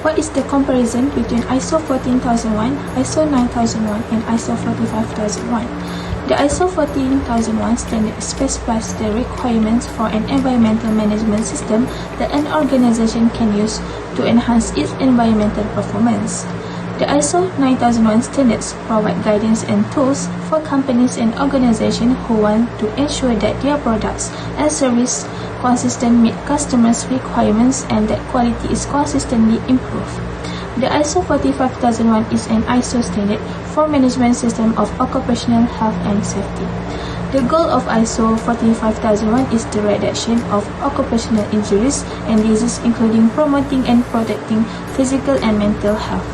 What is the comparison between ISO 14001, ISO 9001, and ISO 45001? The ISO 14001 standard specifies the requirements for an environmental management system that an organization can use to enhance its environmental performance. The ISO 9001 standards provide guidance and tools for companies and organizations who want to ensure that their products and services consistently meet customers' requirements and that quality is consistently improved. The ISO 45001 is an ISO standard for management system of occupational health and safety. The goal of ISO 45001 is the reduction of occupational injuries and diseases, including promoting and protecting physical and mental health.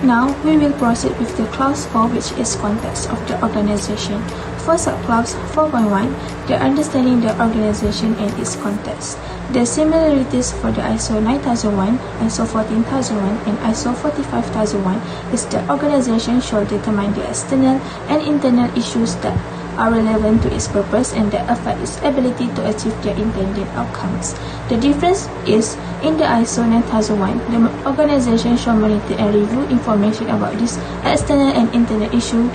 Now, we will proceed with the clause 4, which is context of the organization. For subclause 4.1, the understanding the organization and its context. The similarities for the ISO 9001, ISO 14001, and ISO 45001 is the organization should determine the external and internal issues that are relevant to its purpose and that affect its ability to achieve their intended outcomes. The difference is, in the ISO 9001, the organization shall monitor and review information about this external and internal issue,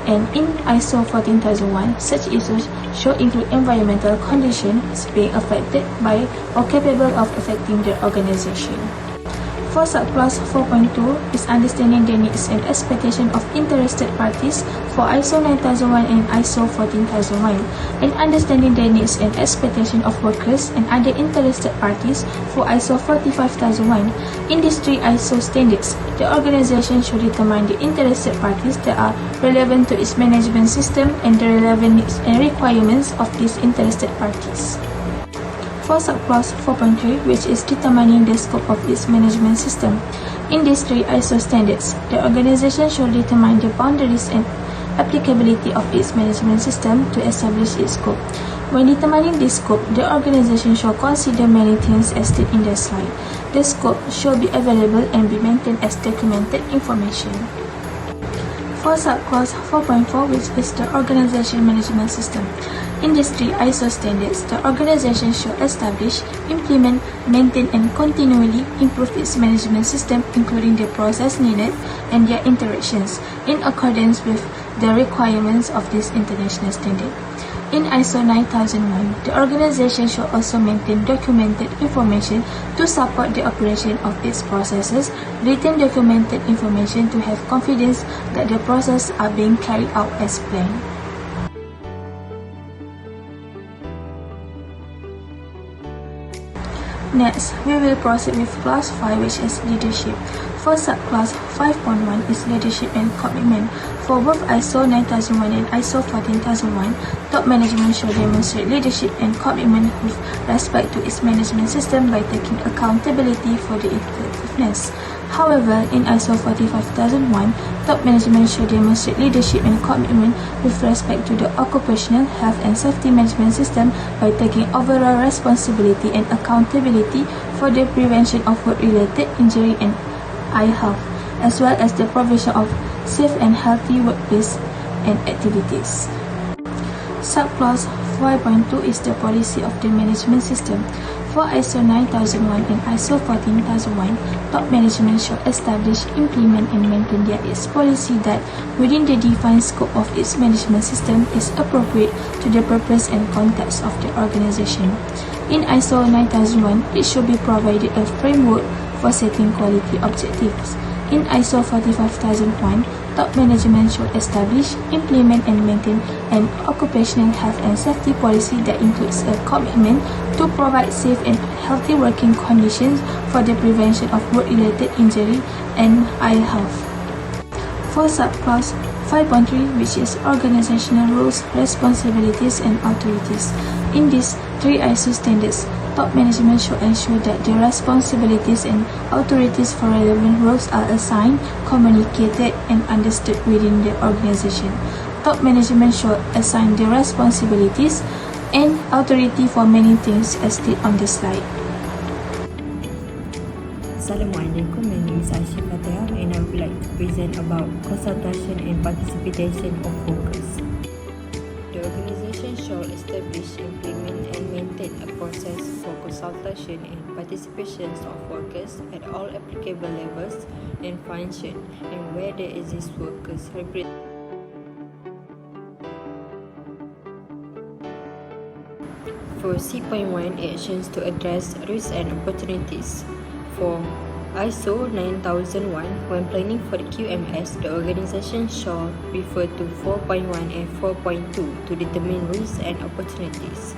and in ISO 14001, such issues should include environmental conditions being affected by or capable of affecting the organization. For subclause 4.2 is understanding the needs and expectations of interested parties for ISO 9001 and ISO 14001, and understanding the needs and expectations of workers and other interested parties for ISO 45001. In these three ISO standards, the organization should determine the interested parties that are relevant to its management system and the relevant needs and requirements of these interested parties. For subclause 4.3, which is determining the scope of its management system. In these three ISO standards, the organization should determine the boundaries and applicability of its management system to establish its scope. When determining this scope, the organization should consider many things as stated in the slide. The scope should be available and be maintained as documented information. For subclause 4.4, which is the organization management system. In these three ISO standards, the organization should establish, implement, maintain, and continually improve its management system, including the process needed and their interactions, in accordance with the requirements of this international standard. In ISO 9001, the organization should also maintain documented information to support the operation of its processes, written documented information to have confidence that the processes are being carried out as planned. Next, we will proceed with clause 5, which is leadership. For subclause 5.1 is leadership and commitment. For both ISO 9001 and ISO 14001, top management should demonstrate leadership and commitment with respect to its management system by taking accountability for the effectiveness. However, in ISO 45001, top management should demonstrate leadership and commitment with respect to the occupational health and safety management system by taking overall responsibility and accountability for the prevention of work-related injury and eye health, as well as the provision of safe and healthy workplace and activities. Subclause 5.2 is the policy of the management system. For ISO 9001 and ISO 14001, top management should establish, implement, and maintain its policy that, within the defined scope of its management system, is appropriate to the purpose and context of the organization. In ISO 9001, it should be provided a framework for setting quality objectives. In ISO 45001, top management should establish, implement, and maintain an occupational health and safety policy that includes a commitment to provide safe and healthy working conditions for the prevention of work-related injury and eye health. For subclause 5.3, which is organizational roles, responsibilities, and authorities. In these three ISO standards, top management should ensure that the responsibilities and authorities for relevant roles are assigned, communicated, and understood within the organization. Top management should assign the responsibilities and authority for many things as stated on the slide. Assalamualaikum, my name is Aisha Fateh and I would like to present about consultation and participation of workers. The organization organization shall establish, implement and maintain a process for consultation and participation of workers at all applicable levels and functions, and where there exist workers hybrid. For C.1, actions to address risks and opportunities. For ISO 9001, when planning for the QMS, the organization shall refer to 4.1 and 4.2 to determine risks and opportunities.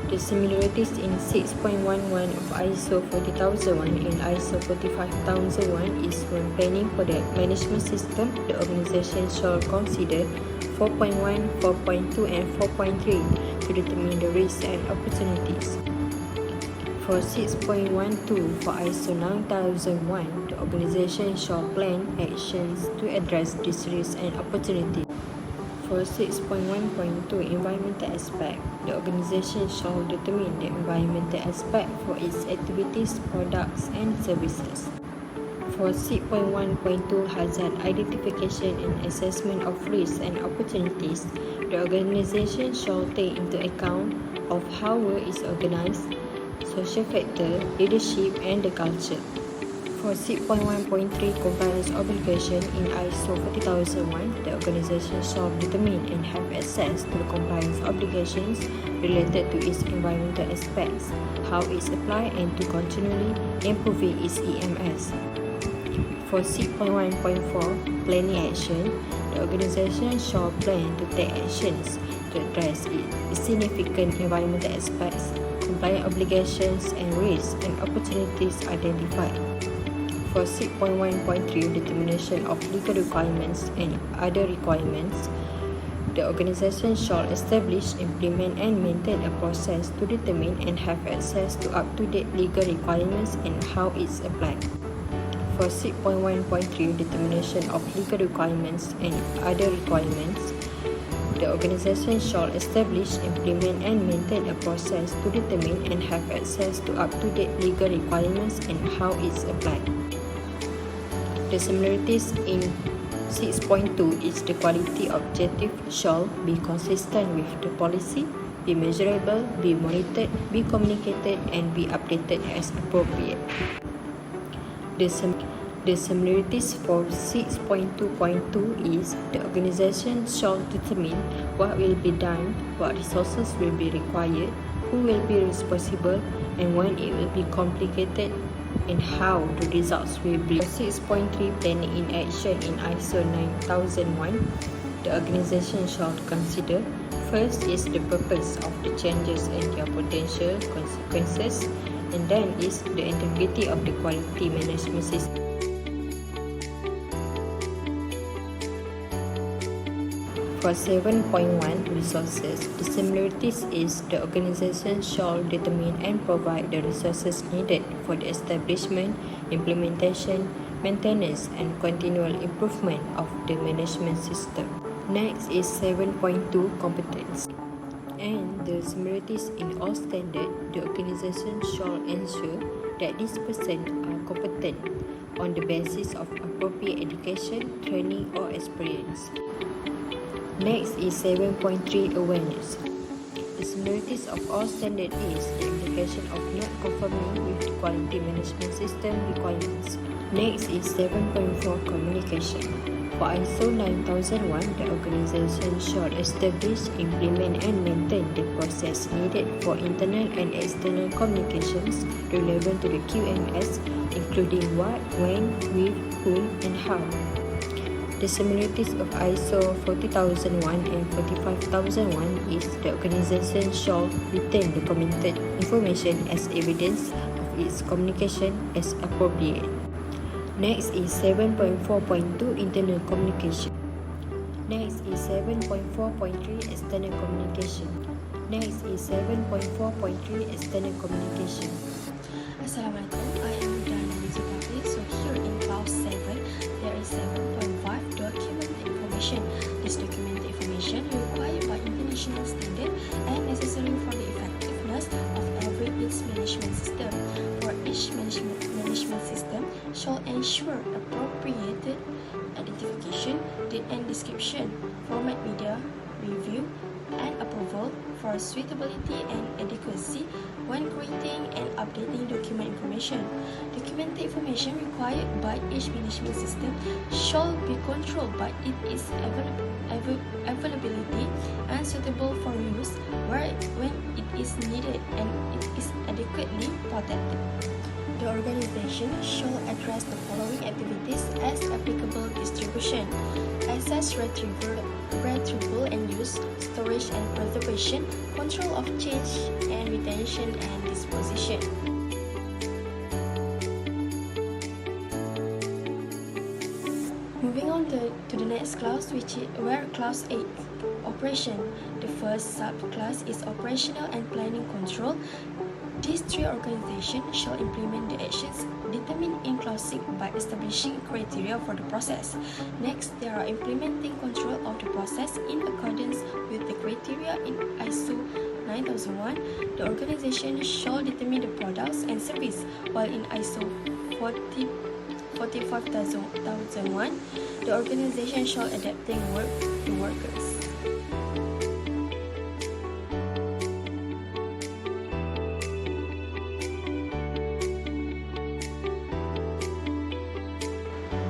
The similarities in 6.11 of ISO 40001 and ISO 45001 is when planning for the management system, the organization shall consider 4.1, 4.2 and 4.3 to determine the risks and opportunities. For 6.12 for ISO 9001, the organization shall plan actions to address these risks and opportunities. For 6.1.2 environmental aspect, the organization shall determine the environmental aspect for its activities, products and services. For 6.1.2 hazard identification and assessment of risks and opportunities, the organization shall take into account of how work is organized, social factor, leadership and the culture. For 6.1.3 compliance obligation in ISO 40001, the organization shall determine and have access to the compliance obligations related to its environmental aspects, how it's applied and to continually improving its EMS. For 6.1.4 planning action, the organization shall plan to take actions to address its significant environmental aspects, compliance obligations and risks and opportunities identified. For 6.1.3 determination of legal requirements and other requirements, the organization shall establish, implement and maintain a process to determine and have access to up-to-date legal requirements and how it's applied. For 6.1.3 determination of legal requirements and other requirements, the organization shall establish, implement and maintain a process to determine and have access to up-to-date legal requirements and how it's applied. The similarities in 6.2 is the quality objective shall be consistent with the policy, be measurable, be monitored, be communicated and be updated as appropriate. The similarities for 6.2.2 is the organization shall determine what will be done, what resources will be required, who will be responsible, and when it will be completed, and how the results will be. For 6.3 planning in action in ISO 9001, the organization shall consider first is the purpose of the changes and their potential consequences, and then is the integrity of the quality management system. For 7.1 resources, the similarities is the organization shall determine and provide the resources needed for the establishment, implementation, maintenance and continual improvement of the management system. Next is 7.2 competence. And the similarities in all standards, the organization shall ensure that these persons are competent on the basis of appropriate education, training or experience. Next is 7.3 awareness. The similarities of all standards is the implication of not conforming with the quality management system requirements. Next is 7.4 communication. For ISO 9001, the organization shall establish, implement and maintain the process needed for internal and external communications relevant to the QMS, including what, when, with, whom and how. The similarities of ISO 40001 and 45001 is the organization shall retain the documented information as evidence of its communication as appropriate. Next is 7.4.2 internal communication. Next is 7.4.3 external communication. Next is 7.4.3 external communication. Assalamualaikum, I am Dana Mizubafi. So here in clause 7, there is 7.5 document information. This document information required by international standard and necessary for the effectiveness of every its management system. For each management system shall ensure appropriate identification, date and description, format media, review, and approval for suitability and adequacy when creating and updating document information. Documented information required by each management system shall be controlled by its availability and suitable for use when it is needed and it is adequately protected. The organization shall address the following activities as applicable: distribution, access, retrieval and use, storage and preservation, control of change and retention and disposition. Moving on to the next class, where class 8, operation. The first subclass is operational and planning control. These three organizations shall implement the actions determined in clause 6 by establishing criteria for the process. Next, they are implementing control of the process in accordance with the criteria in ISO 9001. The organization shall determine the products and service, while in ISO 45001, the organization shall adapting work to workers.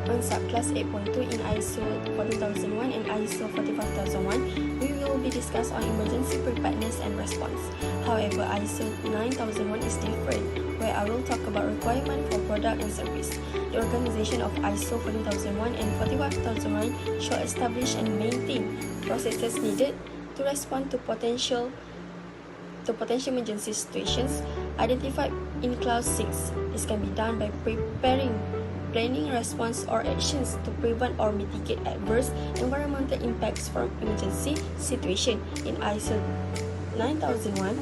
On subclass 8.2 in ISO 14001 and ISO 45001, we will be discussed on emergency preparedness and response. However, ISO 9001 is different, where I will talk about requirement for product and service. The organization of ISO 45001 and 45001 shall establish and maintain processes needed to respond to potential emergency situations identified in clause 6. This can be done by preparing planning response or actions to prevent or mitigate adverse environmental impacts from emergency situation. In ISO 9001,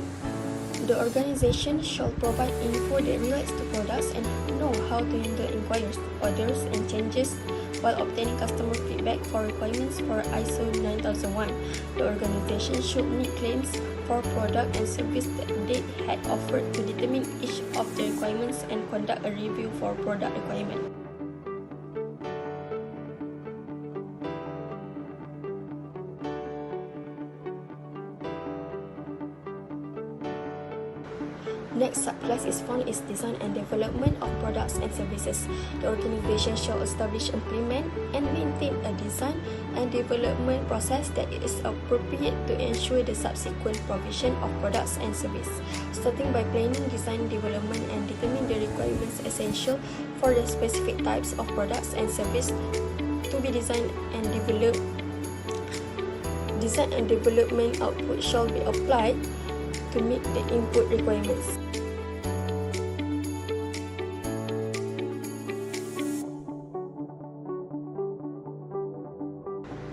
the organization shall provide info that relates to products and know how to handle inquiries, orders, and changes while obtaining customer feedback for requirements for ISO 9001. The organization should meet claims for product and service that they had offered to determine each of the requirements and conduct a review for product requirement. Next subclass is found is design and development of products and services. The organization shall establish, implement, and maintain a design and development process that is appropriate to ensure the subsequent provision of products and service, starting by planning, design, development, and determine the requirements essential for the specific types of products and service to be designed and developed. Design and development output shall be applied to meet the input requirements.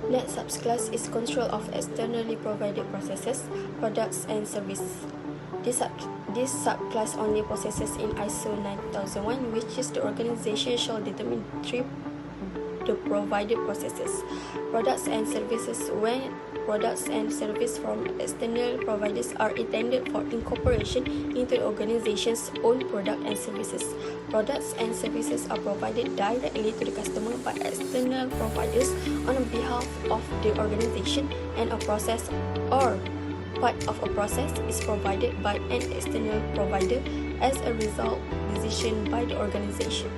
Next subclass is control of externally provided processes, products, and services. This subclass only possesses in ISO 9001, which is the organization shall determine the provided processes, products, and services when products and services from external providers are intended for incorporation into the organization's own product and services. Products and services are provided directly to the customer by external providers on behalf of the organization, and a process or part of a process is provided by an external provider as a result decision by the organization.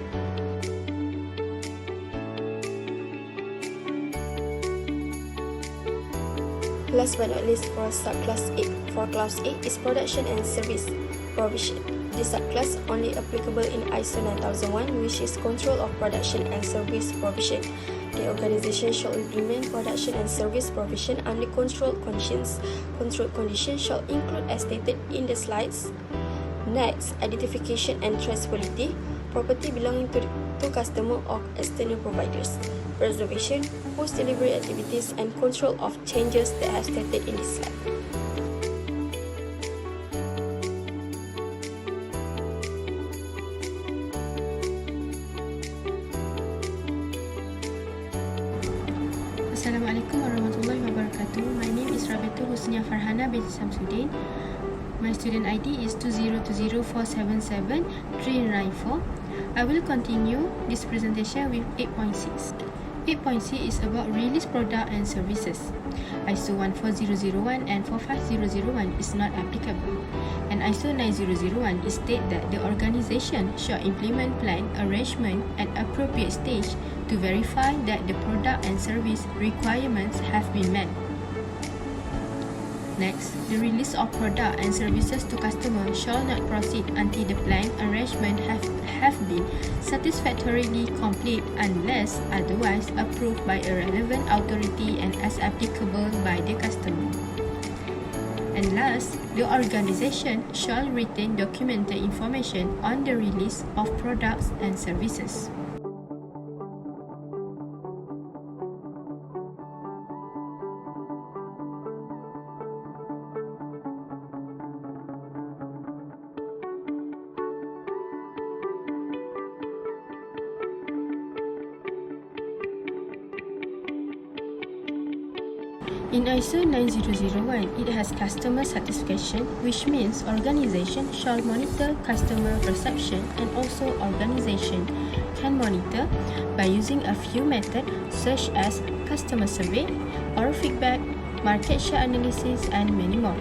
Last but not least, for subclass 8, for class 8 is production and service provision. This subclass only applicable in ISO 9001, which is control of production and service provision. The organization shall implement production and service provision under controlled conditions. Controlled conditions shall include as stated in the slides. Next, identification and traceability, property belonging to customer or external providers. Preservation, post-delivery activities, and control of changes that are stated in this slide. Assalamualaikum warahmatullahi wabarakatuh. My name is Rabiatul Husnia Farhana binti Samsudin. My student ID is 2020477 394. I will continue this presentation with 8.6. 8.c is about release product and services. ISO 14001 and 45001 is not applicable. And ISO 9001 states that the organization shall implement plan, arrangement, and appropriate stage to verify that the product and service requirements have been met. Next, the release of product and services to customers shall not proceed until the plan arrangement have been satisfactorily complete unless otherwise approved by a relevant authority and as applicable by the customer. And last, the organization shall retain documented information on the release of products and services. In ISO 9001, it has customer satisfaction, which means organization shall monitor customer perception, and also organization can monitor by using a few methods such as customer survey or feedback, market share analysis, and many more.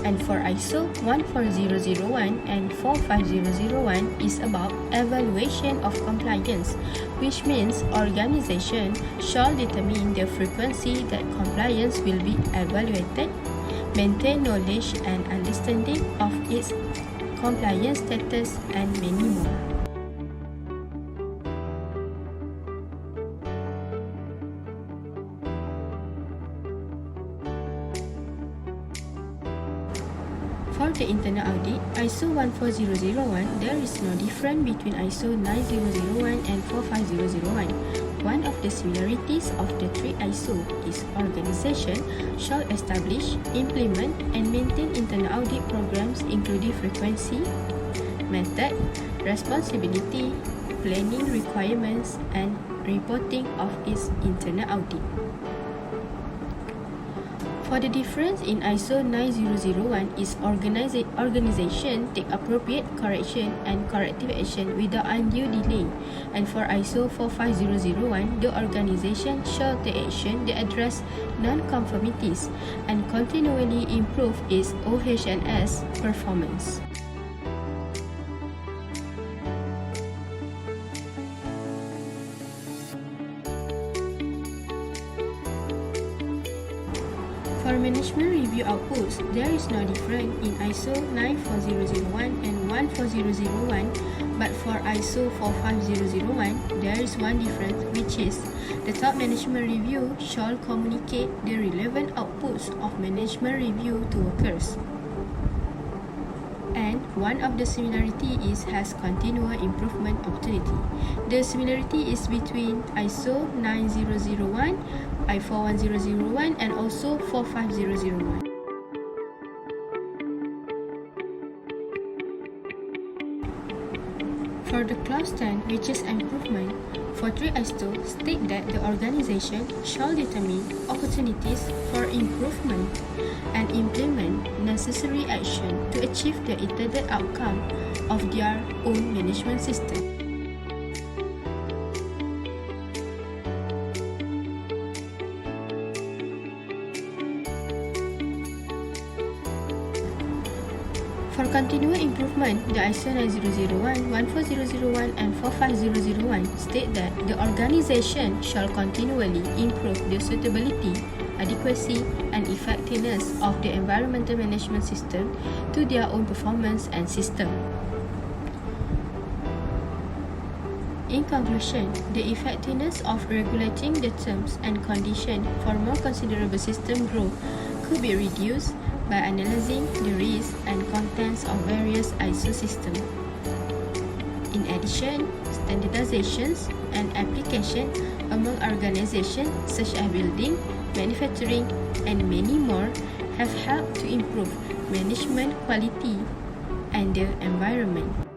And for ISO 14001 and 45001 is about evaluation of compliance, which means organization shall determine the frequency that compliance will be evaluated, maintain knowledge and understanding of its compliance status, and many more. For the internal audit, ISO 14001, there is no difference between ISO 9001 and 45001. One of the similarities of the three ISO is organization shall establish, implement, and maintain internal audit programs including frequency, method, responsibility, planning requirements, and reporting of its internal audit. For the difference in ISO 9001 is organization take appropriate correction and corrective action without undue delay. And for ISO 45001, the organization shall take action that address non-conformities and continually improve its OH&S performance. For management review outputs, there is no difference in ISO 94001 and 14001, but for ISO 45001, there is one difference, which is the top management review shall communicate the relevant outputs of management review to workers. And one of the similarity is has continuous improvement opportunity. The similarity is between ISO 9001, I41001, and also 45001. For the clause 10, which is improvement, for 3 ISO state that the organization shall determine opportunities for improvement and implement necessary action to achieve the intended outcome of their own management system. For continuous improvement, the ISO 9001, 14001, and 45001 state that the organization shall continually improve the suitability, adequacy, and effectiveness of the environmental management system to their own performance and system. In conclusion, the effectiveness of regulating the terms and conditions for more considerable system growth could be reduced by analyzing the risks and contents of various ISO systems. In addition, standardizations and application among organizations such as building, manufacturing, and many more have helped to improve management quality and the environment.